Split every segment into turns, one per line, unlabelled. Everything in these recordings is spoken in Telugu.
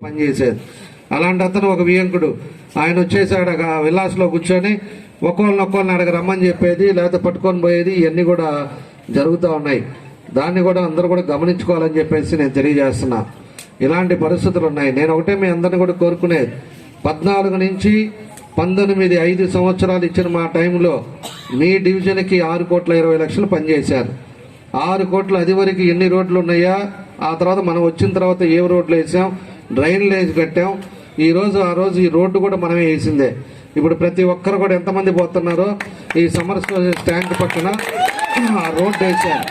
పనిచేసేది. అలాంటి అతను ఒక వియంకుడు ఆయన వచ్చేసాడు విలాస్లో కూర్చొని ఒక్కొక్కరిని అడగ రమ్మని చెప్పేది, లేకపోతే పట్టుకొని పోయేది. ఇవన్నీ కూడా జరుగుతూ ఉన్నాయి. దాన్ని కూడా అందరూ కూడా గమనించుకోవాలని చెప్పేసి నేను తెలియజేస్తున్నా. ఇలాంటి పరిస్థితులు ఉన్నాయి. నేను ఒకటే మీ అందరిని కూడా కోరుకునేది, 14 నుంచి 19 5 సంవత్సరాలు ఇచ్చిన మా టైంలో మీ డివిజన్కి 6,20,00,000 పనిచేశారు. 6 కోట్లు అది వరకు ఎన్ని రోడ్లు ఉన్నాయా, ఆ తర్వాత మనం వచ్చిన తర్వాత ఏ రోడ్లు వేసాం, డ్రైన్లు వేసి కట్టాం. ఆ రోజు ఈ రోడ్డు కూడా మనమే వేసిందే. ఇప్పుడు ప్రతి ఒక్కరు కూడా ఎంతమంది పోతున్నారో ఈ సమ్మర్ ట్యాంక్ పక్కన ఆ రోడ్డు వేసారు.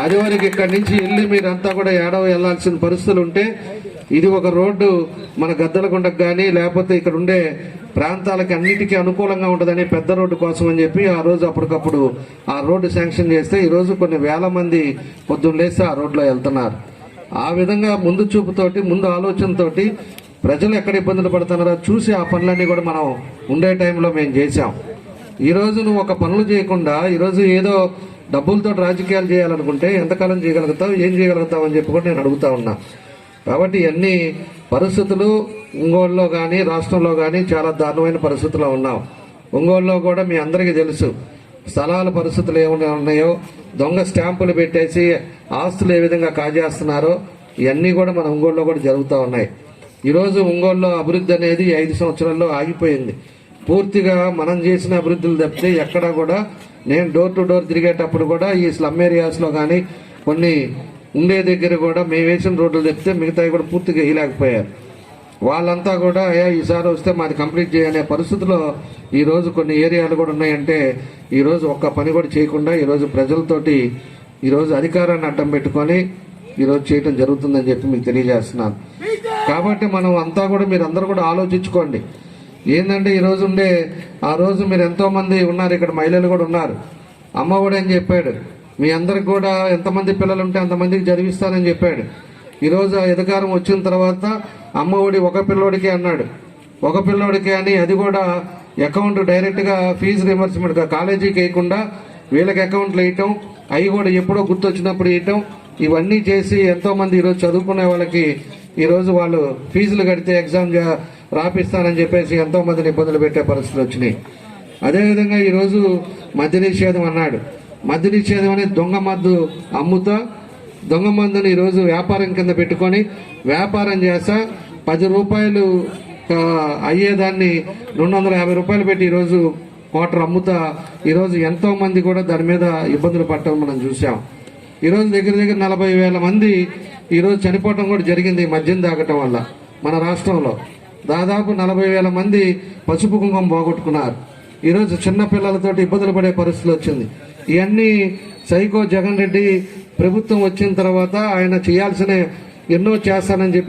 అది వరకు ఇక్కడి నుంచి వెళ్ళి మీరంతా కూడా ఏడవ వెళ్లాల్సిన పరిస్థితులు ఉంటే ఇది ఒక రోడ్డు మన గద్దలకొండకు కానీ లేకపోతే ఇక్కడ ఉండే ప్రాంతాలకి అన్నిటికీ అనుకూలంగా ఉంటుందని పెద్ద రోడ్డు కోసం అని చెప్పి ఆ రోజు అప్పటికప్పుడు ఆ రోడ్డు శాంక్షన్ చేస్తే ఈరోజు కొన్ని వేల మంది పొద్దున్న లేస్తే ఆ రోడ్లో వెళ్తున్నారు. ఆ విధంగా ముందు చూపుతోటి ముందు ఆలోచనతోటి ప్రజలు ఎక్కడ ఇబ్బందులు పడుతున్నారో చూసి ఆ పనులన్నీ కూడా మనం ఉండే టైంలో మేము చేశాం. ఈరోజు నువ్వు ఒక పనులు చేయకుండా ఈరోజు ఏదో డబ్బులతో రాజకీయాలు చేయాలనుకుంటే ఎంతకాలం చేయగలుగుతావు, ఏం చేయగలుగుతావు అని చెప్పి కూడా నేను అడుగుతా ఉన్నా. కాబట్టి ఇవన్నీ పరిస్థితులు ఒంగోలులో కానీ రాష్ట్రంలో కానీ చాలా దారుణమైన పరిస్థితుల్లో ఉన్నాం. ఒంగోలులో కూడా మీ అందరికీ తెలుసు స్థలాల పరిస్థితులు ఏమైనా ఉన్నాయో, దొంగ స్టాంపులు పెట్టేసి ఆస్తులు ఏ విధంగా కాజేస్తున్నారో ఇవన్నీ కూడా మన ఒంగోలులో కూడా జరుగుతూ ఉన్నాయి. ఈరోజు ఒంగోలులో అభివృద్ధి అనేది 5 సంవత్సరాల్లో ఆగిపోయింది. పూర్తిగా మనం చేసిన అభివృద్ధులు తప్పితే ఎక్కడా కూడా నేను డోర్ టు డోర్ తిరిగేటప్పుడు కూడా ఈ స్లమ్ ఏరియాస్లో కానీ కొన్ని ఉండే దగ్గర కూడా మేము వేసిన రోడ్లు తప్పితే మిగతావి కూడా పూర్తిగా వేయలేకపోయారు. వాళ్ళంతా కూడా ఈసారి వస్తే మాది కంప్లీట్ చేయనే పరిస్థితిలో ఈరోజు కొన్ని ఏరియాలు కూడా ఉన్నాయంటే ఈరోజు ఒక్క పని కూడా చేయకుండా ఈరోజు ప్రజలతోటి ఈరోజు అధికారాన్ని అడ్డం పెట్టుకొని ఈరోజు చేయటం జరుగుతుందని చెప్పి మీకు తెలియజేస్తున్నాను. కాబట్టి మనం అంతా కూడా మీరందరూ కూడా ఆలోచించుకోండి. ఏంటంటే ఈరోజు ఉండే ఆ రోజు మీరు ఎంతోమంది ఉన్నారు, ఇక్కడ మహిళలు కూడా ఉన్నారు. అమ్మ కూడా అని చెప్పాడు, మీ అందరికి కూడా ఎంతమంది పిల్లలు ఉంటే అంతమందికి చదివిస్తానని చెప్పాడు. ఈరోజు ఆ అధికారం వచ్చిన తర్వాత అమ్మ ఒడి ఒక పిల్లోడికి అన్నాడు, ఒక పిల్లోడికి అని అది కూడా అకౌంట్ డైరెక్ట్గా ఫీజు రిమర్స్మెంట్ కాలేజీకి వేయకుండా వీళ్ళకి అకౌంట్లు వేయటం, అవి కూడా ఎప్పుడో గుర్తొచ్చినప్పుడు వేయటం, ఇవన్నీ చేసి ఎంతోమంది ఈరోజు చదువుకునే వాళ్ళకి ఈరోజు వాళ్ళు ఫీజులు కడితే ఎగ్జామ్ రాపిస్తానని చెప్పేసి ఎంతోమందిని ఇబ్బందులు పెట్టే పరిస్థితులు వచ్చినాయి. అదేవిధంగా ఈరోజు మద్య నిషేధం అన్నాడు. మద్య నిషేధం అనేది దొంగ మద్దు అమ్ముతా దొంగ మందుని ఈరోజు వ్యాపారం కింద పెట్టుకొని వ్యాపారం చేస్తా 10 రూపాయలు అయ్యేదాన్ని 250 రూపాయలు పెట్టి ఈరోజు క్వార్టర్ అమ్ముతా ఈరోజు ఎంతో మంది కూడా దాని మీద ఇబ్బందులు పడటం మనం చూసాం. ఈరోజు దగ్గర 40,000 మంది ఈరోజు చనిపోవటం కూడా జరిగింది మద్యం తాగటం వల్ల. మన రాష్ట్రంలో దాదాపు 40,000 మంది పసుపు కుంకుమ పోగొట్టుకున్నారు. ఈరోజు చిన్న పిల్లలతోటి ఇబ్బందులు పడే పరిస్థితి వచ్చింది. ఇవన్నీ సైకో జగన్ రెడ్డి ప్రభుత్వం వచ్చిన తర్వాత ఆయన చేయాల్సిన ఎన్నో చేస్తానని చెప్పి